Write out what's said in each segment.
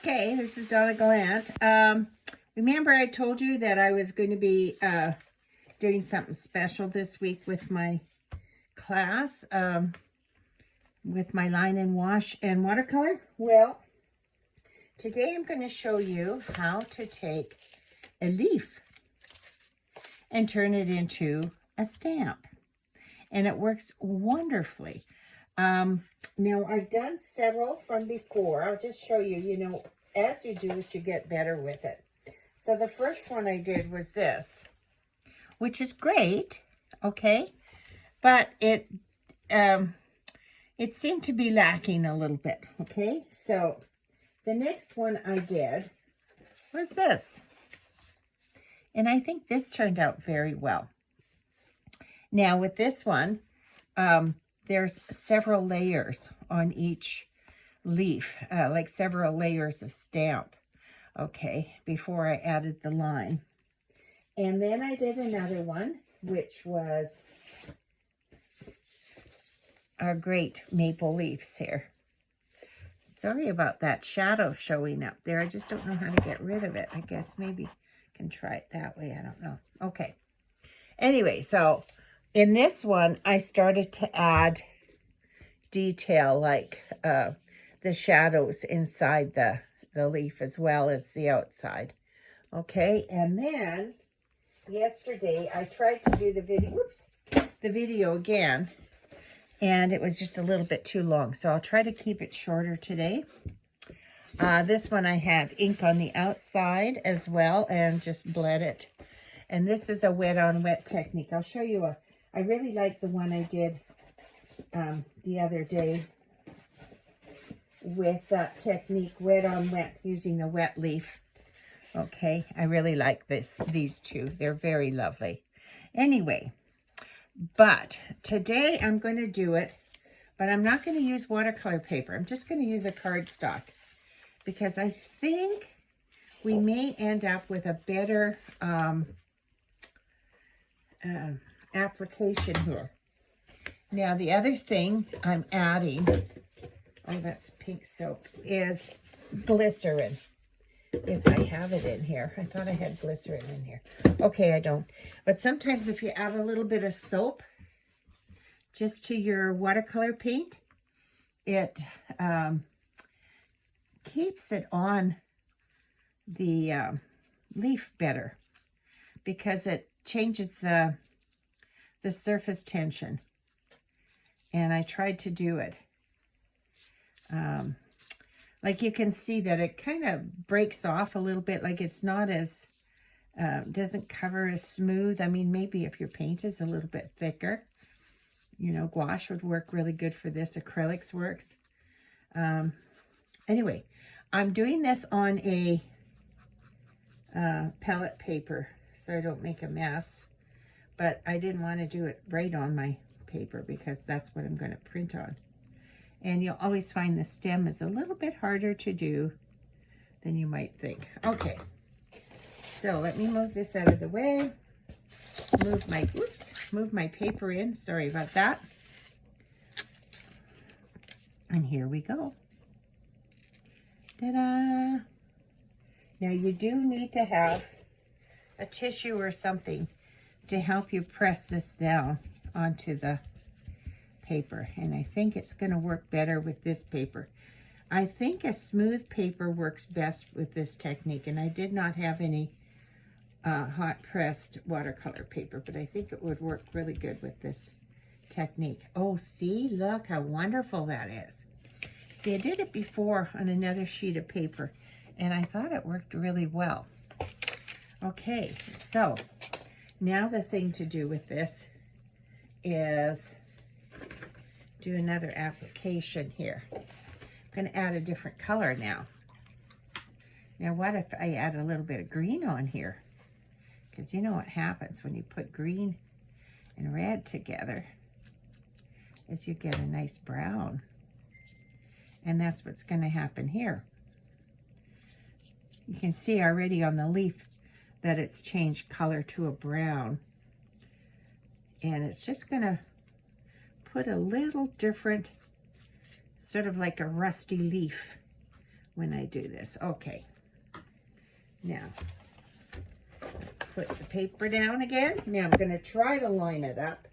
Okay, this is Donna Gallant. Remember I told you that I was going to be doing something special this week with my class, with my line and wash and watercolor? Well, today I'm going to show you how to take a leaf and turn it into a stamp. And it works wonderfully. Now, I've done several from before. I'll just show you, as you do it, you get better with it. So the first one I did was this, which is great, okay? But it seemed to be lacking a little bit, okay? So the next one I did was this. And I think this turned out very well. Now, with this one, there's several layers on each leaf, like several layers of stamp, okay, before I added the line. And then I did another one, which was our great maple leaves here. Sorry about that shadow showing up there. I just don't know how to get rid of it. I guess maybe I can try it that way. I don't know. Okay. Anyway, so in this one, I started to add detail like the shadows inside the leaf as well as the outside. Okay, and then yesterday I tried to do the video again, and it was just a little bit too long. So I'll try to keep it shorter today. This one I had ink on the outside as well and just bled it. And this is a wet on wet technique. I'll show you I really like the one I did the other day with that technique, wet on wet, using a wet leaf. Okay, I really like these two. They're very lovely. Anyway, but today I'm going to do it, but I'm not going to use watercolor paper. I'm just going to use a cardstock because I think we may end up with a better application here. Now, the other thing I'm adding, oh, that's pink soap, is glycerin. If I have it in here. I thought I had glycerin in here. Okay, I don't. But sometimes if you add a little bit of soap just to your watercolor paint, it keeps it on the leaf better because it changes the surface tension. And I tried to do it. Like you can see that it kind of breaks off a little bit, like it's not as, doesn't cover as smooth. I mean, maybe if your paint is a little bit thicker, gouache would work really good for this. Acrylics works. Anyway, I'm doing this on a palette paper so I don't make a mess. But I didn't want to do it right on my paper because that's what I'm going to print on. And you'll always find the stem is a little bit harder to do than you might think. Okay, so let me move this out of the way. Move my paper in. Sorry about that. And here we go. Ta-da! Now you do need to have a tissue or something to help you press this down onto the paper. And I think it's going to work better with this paper. I think a smooth paper works best with this technique. And I did not have any hot pressed watercolor paper, but I think it would work really good with this technique. Oh, see, look how wonderful that is. See, I did it before on another sheet of paper, and I thought it worked really well. Okay, so now the thing to do with this is do another application here. I'm going to add a different color now. Now, what if I add a little bit of green on here? Because you know what happens when you put green and red together is you get a nice brown. And that's what's going to happen here. You can see already on the leaf that it's changed color to a brown. And it's just going to put a little different, sort of like a rusty leaf when I do this. Okay. Now, let's put the paper down again. Now I'm going to try to line it up.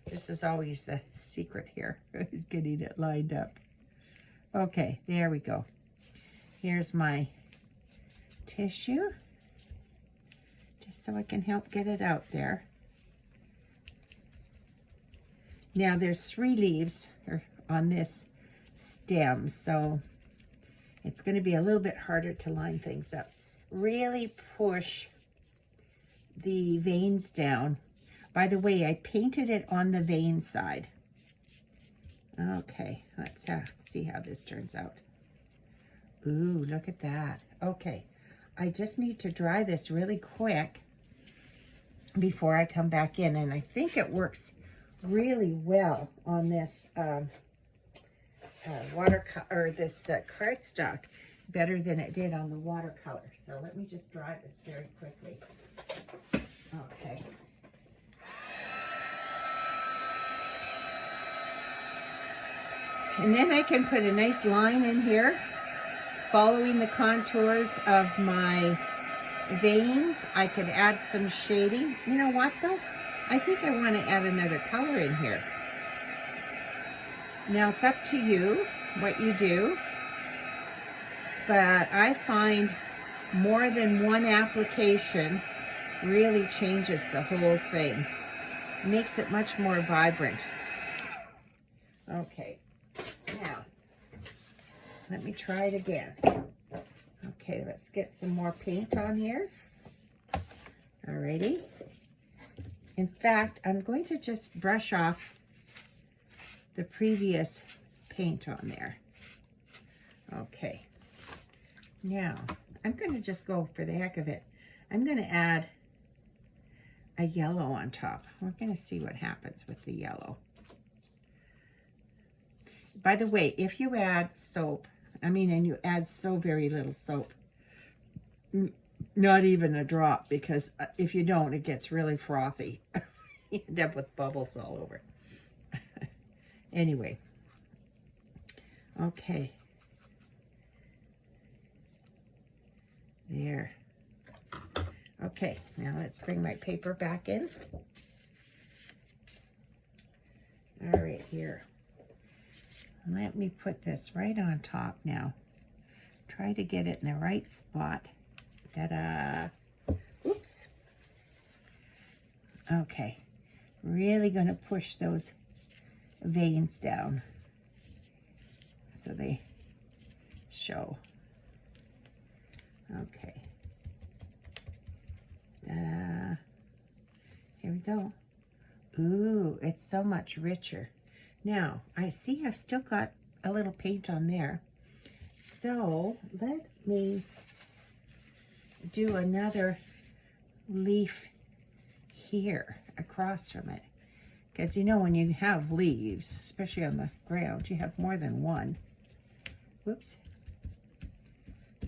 This is always the secret here, is getting it lined up. Okay, there we go. Here's my tissue, just so I can help get it out there. Now there's 3 leaves on this stem, so it's going to be a little bit harder to line things up. Really push the veins down. By the way, I painted it on the vein side. Okay, let's see how this turns out. Ooh, look at that. Okay, I just need to dry this really quick before I come back in, and I think it works really well on this cardstock, better than it did on the watercolor. So let me just dry this very quickly. Okay. And then I can put a nice line in here, following the contours of my veins. I could add some shading. You know what though? I think I want to add another color in here. Now it's up to you what you do, but I find more than one application really changes the whole thing. Makes it much more vibrant. Okay, now let me try it again. Okay, let's get some more paint on here. Alrighty. In fact, I'm going to just brush off the previous paint on there. Okay. Now, I'm going to just go for the heck of it. I'm going to add a yellow on top. We're going to see what happens with the yellow. By the way, if you add soap, and you add so very little soap, not even a drop, because if you don't, it gets really frothy. You end up with bubbles all over. Anyway. Okay. There. Okay, now let's bring my paper back in. All right, here. Let me put this right on top now. Try to get it in the right spot. Ta-da! Oops. Okay. Really going to push those veins down so they show. Okay. Ta-da! Here we go. Ooh, it's so much richer. Now, I see I've still got a little paint on there. So, let me do another leaf here across from it. Because you know when you have leaves, especially on the ground, you have more than one. Whoops.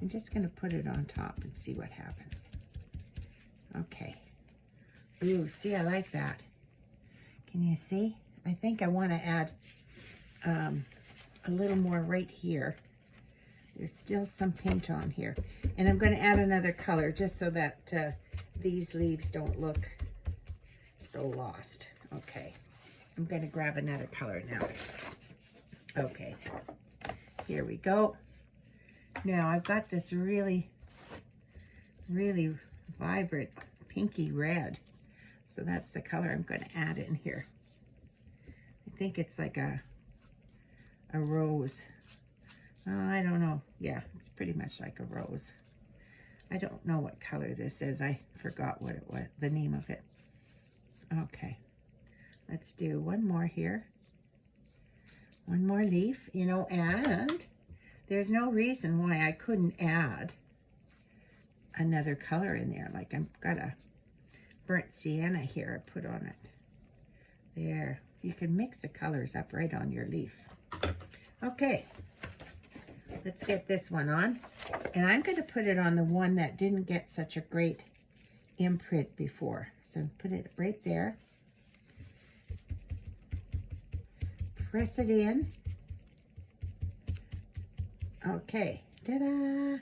I'm just going to put it on top and see what happens. Okay. Ooh, see, I like that. Can you see? I think I want to add a little more right here. There's still some paint on here. And I'm going to add another color just so that these leaves don't look so lost. Okay. I'm going to grab another color now. Okay. Here we go. Now I've got this really, really vibrant pinky red. So that's the color I'm going to add in here. I think it's like a rose. I don't know. Yeah, it's pretty much like a rose. I don't know what color this is. I forgot what it was, the name of it. Okay. Let's do one more here. One more leaf, you know, and there's no reason why I couldn't add another color in there. Like I've got a burnt sienna here I put on it. There. You can mix the colors up right on your leaf. Okay. Let's get this one on. And I'm going to put it on the one that didn't get such a great imprint before. So put it right there. Press it in. Okay. Ta-da!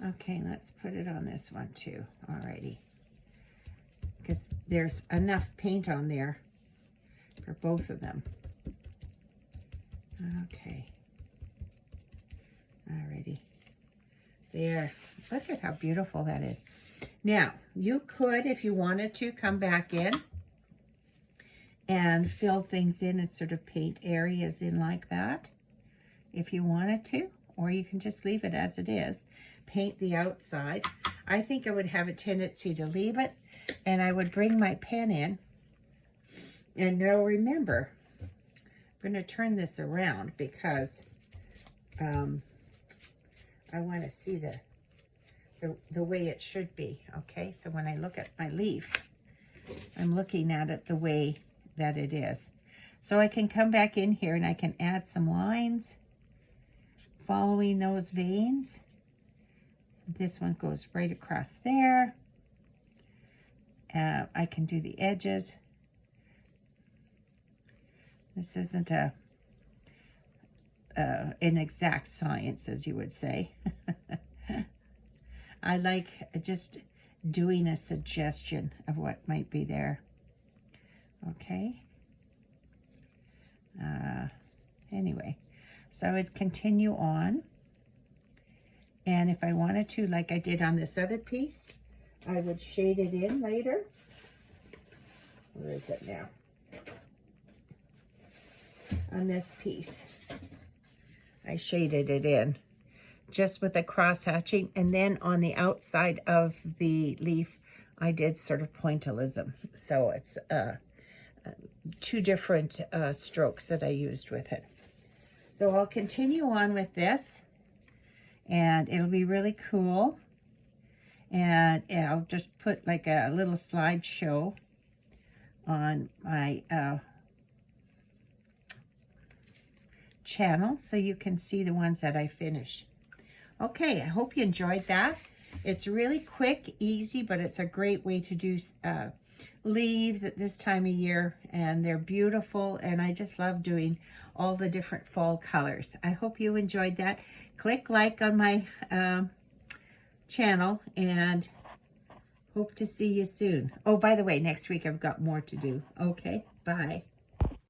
Okay, let's put it on this one too. Alrighty. Because there's enough paint on there for both of them. Okay. Alrighty. There. Look at how beautiful that is. Now, you could, if you wanted to, come back in and fill things in and sort of paint areas in like that, if you wanted to, or you can just leave it as it is. Paint the outside. I think I would have a tendency to leave it, and I would bring my pen in. And now remember, I'm going to turn this around because I want to see the way it should be. Okay, so when I look at my leaf, I'm looking at it the way that it is. So I can come back in here and I can add some lines following those veins. This one goes right across there. I can do the edges. This isn't an exact science, as you would say. I like just doing a suggestion of what might be there. Okay. Anyway, so I would continue on. And if I wanted to, like I did on this other piece, I would shade it in later. Where is it now? On this piece, I shaded it in just with a cross hatching, and then on the outside of the leaf, I did sort of pointillism. So it's two different strokes that I used with it. So I'll continue on with this, and it'll be really cool. And I'll just put like a little slideshow on my channel so you can see the ones that I finished. Okay, I hope you enjoyed that. It's really quick, easy, but it's a great way to do leaves at this time of year, and they're beautiful, and I just love doing all the different fall colors. I hope you enjoyed that. Click like on my channel, and hope to see you soon. Oh, by the way, next week I've got more to do. Okay, bye.